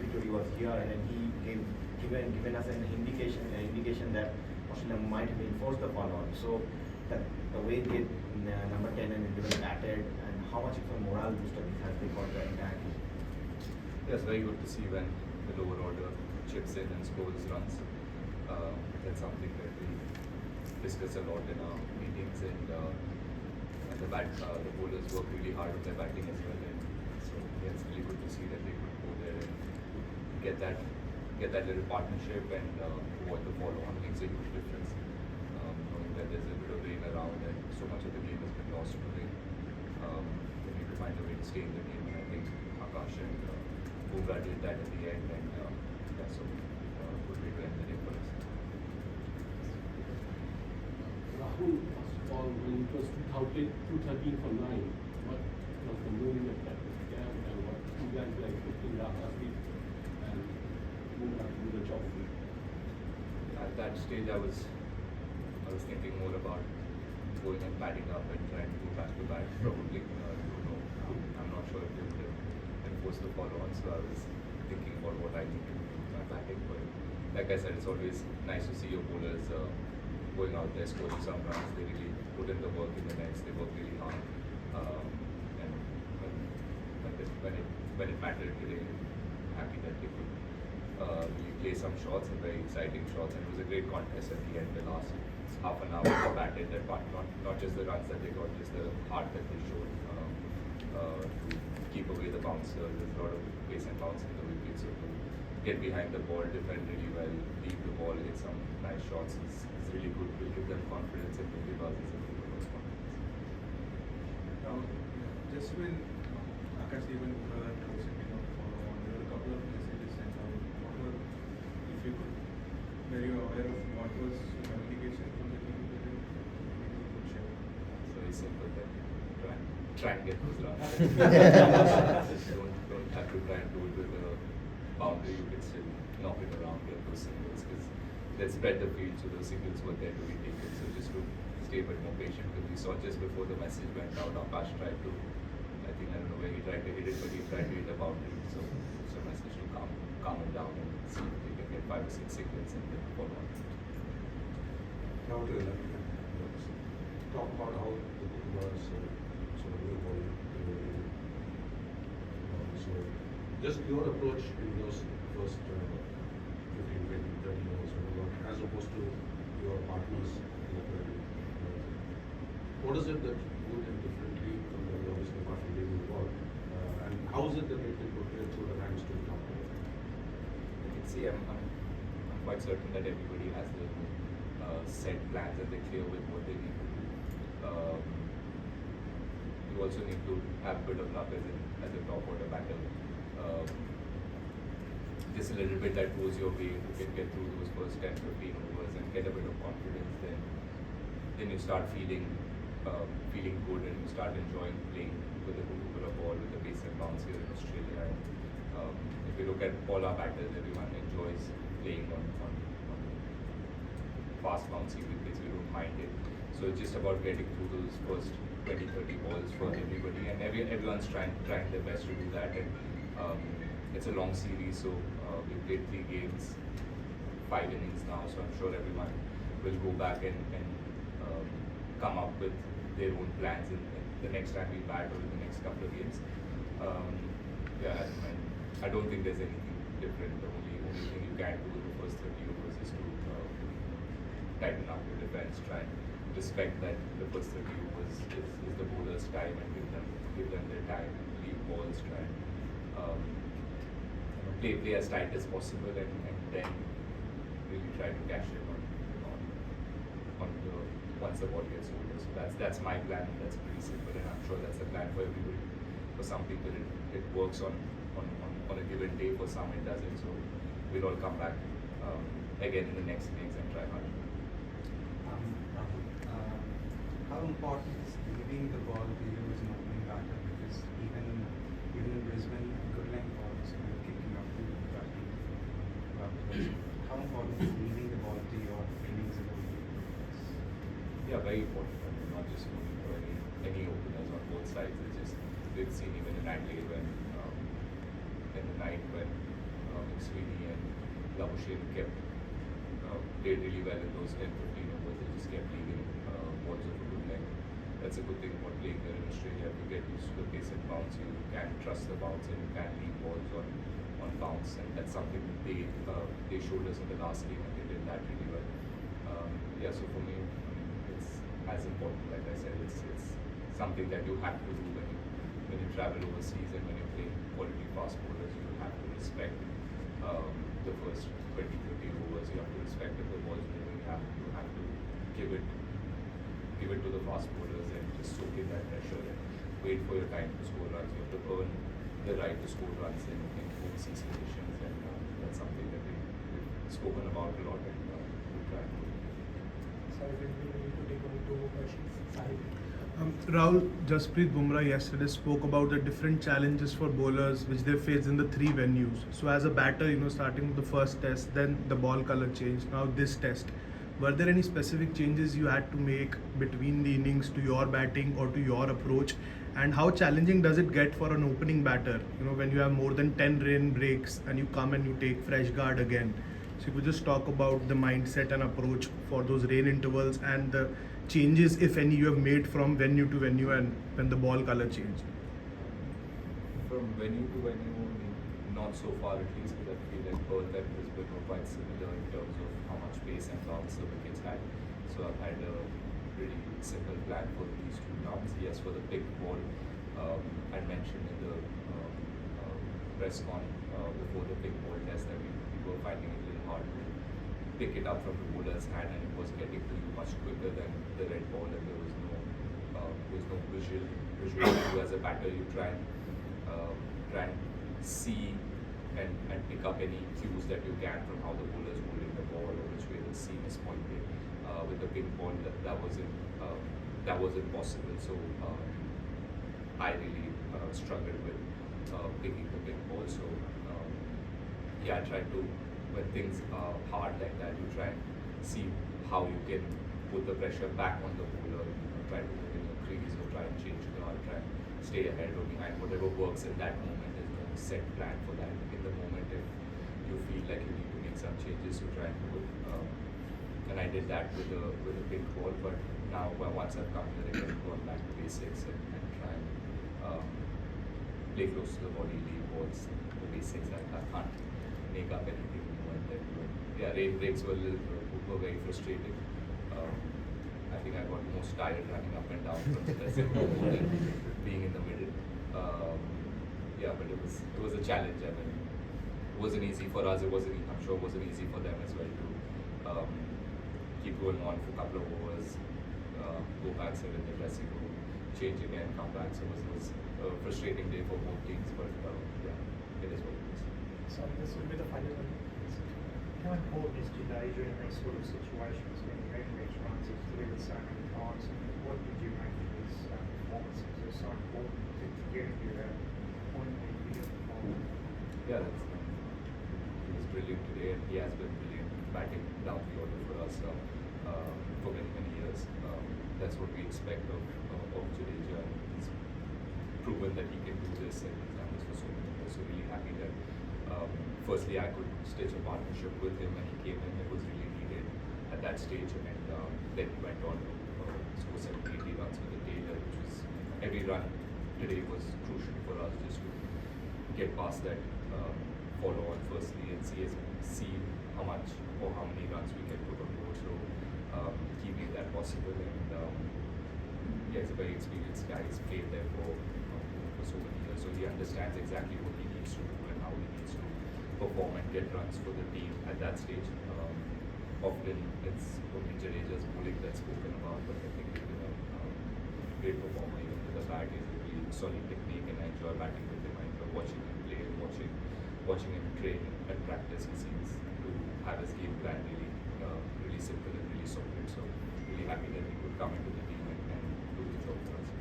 T20 was here, and then he given us an indication that Australia might have enforced the follow-on. So that the way they number 10 and 11 batted, and how much of a morale booster it has been for the entire team. Yeah, it's very good to see when the lower order chips in and scores runs. That's something that we discuss a lot in our meetings, and the bowlers work really hard on their batting as well. And so yeah, it's really good to see that they could go there and get that little partnership and avoid the follow-on makes a huge difference. Knowing that there's a bit of rain around and so much of the game has been lost to rain, they need to find a way to stay in the game. And I think Akash and Bumrah did that at the end, and yeah, so good way to end the day for us. Rahul, first of all, when it was 213 for 9, what was the meaning of that scam, and what you guys were expecting Akash Deep and Bumrah to do the job for you? At that stage, I was thinking more about going and batting up and trying to go back to back. Probably, I don't know. I'm not sure if they would have enforced the follow-on, so I was thinking about what I need to do with my batting. But like I said, it's always nice to see your bowlers going out there, scoring some runs. They really put in the work in the nets. They work really hard, and when it mattered today, I'm happy that they could really play some shots and very exciting shots. And it was a great contest at the end. The last half an hour they batted that part, not just the runs that they got, just the heart that they showed to keep away the bouncers. There's a lot of pace and bounce in the wicket, so to get behind the ball, defend really well, leave the ball, hit some nice shots is really good. Will give them confidence and will give us as a group of confidence. Now, just when Akash Deep and Bumrah were setting up follow-on, there were a couple of messages sent out. If you could, were you aware of what was the communication from the team that you could share? It's very simple that try and get those runs. don't have to try and do it with a boundary. You can still knock it around, get those singles, because they spread the field, so those singles were there to be taken. So just to stay a bit more patient, because we saw just before the message went out, Akash tried to, I don't know where he tried to hit it, but he tried to hit a boundary. So message to calm him down and see if they can get 5 or 6 singles and then follow on. Now to talk about how the Bumrah's sort of new ball. So just your approach in those first 15, 20, 30 overs, as opposed to your partners in the 30. What is it that you did differently from the obviously apart from being involved? And how is it that you can prepare through the ranks to the top? You can see I'm quite certain that everybody has their set plans and they're clear with what they need to do. You also need to have a bit of luck as a top order batter. Just a little bit that goes your way, you can get through those first 10, 15 overs and get a bit of confidence, then you start feeling good and you start enjoying playing with the Bumrah ball, with the pace and bounce here in Australia. And if you look at all our batters, everyone enjoys playing on fast bouncy wickets. We don't mind it. So it's just about getting through those first 20, 30 balls for everybody, and everyone's trying their best to do that. And it's a long series, so we've played 3 games, 5 innings now, so I'm sure everyone will go back and come up with their own plans in the next time we bat or in the next couple of games. I don't think there's anything different. The only thing you can do in the first 30 overs is to tighten up your defense, try and respect that the first 30 overs is the bowler's time, and give them their time, leave balls, try and play as tight as possible, and then really try to cash in on the once the ball gets over. So that's my plan. That's pretty simple, and I'm sure that's a plan for everybody. For some people it works on a given day, for some it doesn't. So we'll all come back again in the next innings and try hard. How important is giving the ball to you as an opening batter? Because even in Brisbane, good length balls were kicking up to batting. How important is leaving the ball to your innings as a opening? Yeah, very important. I mean, not just for any openers on both sides. It's just we've seen even in Adelaide when in the night when Sweeney and Labuschagne kept played really well in those 10-15 overs. They just kept leaving balls of a good length. That's a good thing about playing there in Australia. If you get used to the pace and bounce, you can trust the bounce and you can leave balls on bounce, and that's something they showed us in the last game, and they did that really well. Yeah, so for me, it's as important. Like I said, it's something that you have to do when you travel overseas and when you're playing quality fast bowlers. You have to respect the first 20-30 overs. You have to respect if the ball's moving. You have to give it to the fast bowlers and just soak in that pressure and wait for your time to score runs. You have to earn the right to score runs in overseas conditions, and that's something that we've spoken about a lot, and we'll try and do. Sorry, we need to take only 2 more questions. Sahib. Rahul, Jasprit Bumrah yesterday spoke about the different challenges for bowlers which they faced in the 3 venues. So as a batter, starting with the first test, then the ball color changed, now this test. Were there any specific changes you had to make between the innings to your batting or to your approach? And how challenging does it get for an opening batter, when you have more than 10 rain breaks and you come and you take fresh guard again? So you could just talk about the mindset and approach for those rain intervals and the changes, if any, you have made from venue to venue and when the ball color changed. From venue to venue, not so far at least, because I feel like Perth and Brisbane were quite similar in terms of how much pace and bounce the wickets had. So I've had a pretty simple plan for these 2 rounds. Yes, for the big ball, I mentioned in the press con before the big ball test that we were finding it a little hard to pick it up from the bowler's hand, and it was getting to you much quicker than the red ball, and there was no visual cue as a batter. You try and see and pick up any cues that you can from how the bowler is holding the ball or which way the seam is pointing. With the ping ball, that wasn't possible. So I really struggled with picking the ping ball. So I try to, when things are hard like that, you try and see how you can put the pressure back on the bowler. Try to move in your crease or try and change guard, try and stay ahead or behind. Whatever works in that moment. There's no set plan for that. In the moment, if you feel like you need to make some changes, you try and do it. And I did that with a big ball. But now, once I've come here again, gone back to basics and try and play close to the body, leave balls, the basics. I can't make up anything new and then do it. Yeah, rain breaks were very frustrating. I think I got most tired running up and down from stressing more than being in the middle. But it was a challenge. I mean, it wasn't easy for us. I'm sure it wasn't easy for them as well to keep going on for a couple of overs, go back, sit in the dressing room, change again, come back. So it was a frustrating day for both teams. But it is what it is. So this will be the final one. How important is Jadeja in these sort of situations when you reach runs have cleared so many times? What did you make of his performance? Is it so important to get you that point where you get the ball? Yeah, he was brilliant today, and he has been brilliant batting down the order for us for many years. That's what we expect of Jadeja, and he's proven that he can do this, and he's done this for so many years. So really happy that firstly I could stitch a partnership with him when he came in. It was really needed at that stage, and then he went on to score 70-80 runs with the Taylor, which was every run today was crucial for us just to get past that follow on firstly and see how much or how many runs we can put on board. So he made that possible, and he's a very experienced guy. He's played there for so many years, so he understands exactly what he needs to do and how he needs to perform and get runs for the team at that stage. Often it's only Jadeja's bowling that's spoken about, but I think he's been a great performer even with the bat. He's a really solid technique, and I enjoy batting with him. I enjoy watching him play and watching him train and practice. He seems to have his game plan really simple and really solid. So really happy that he could come into the team and do the job for us.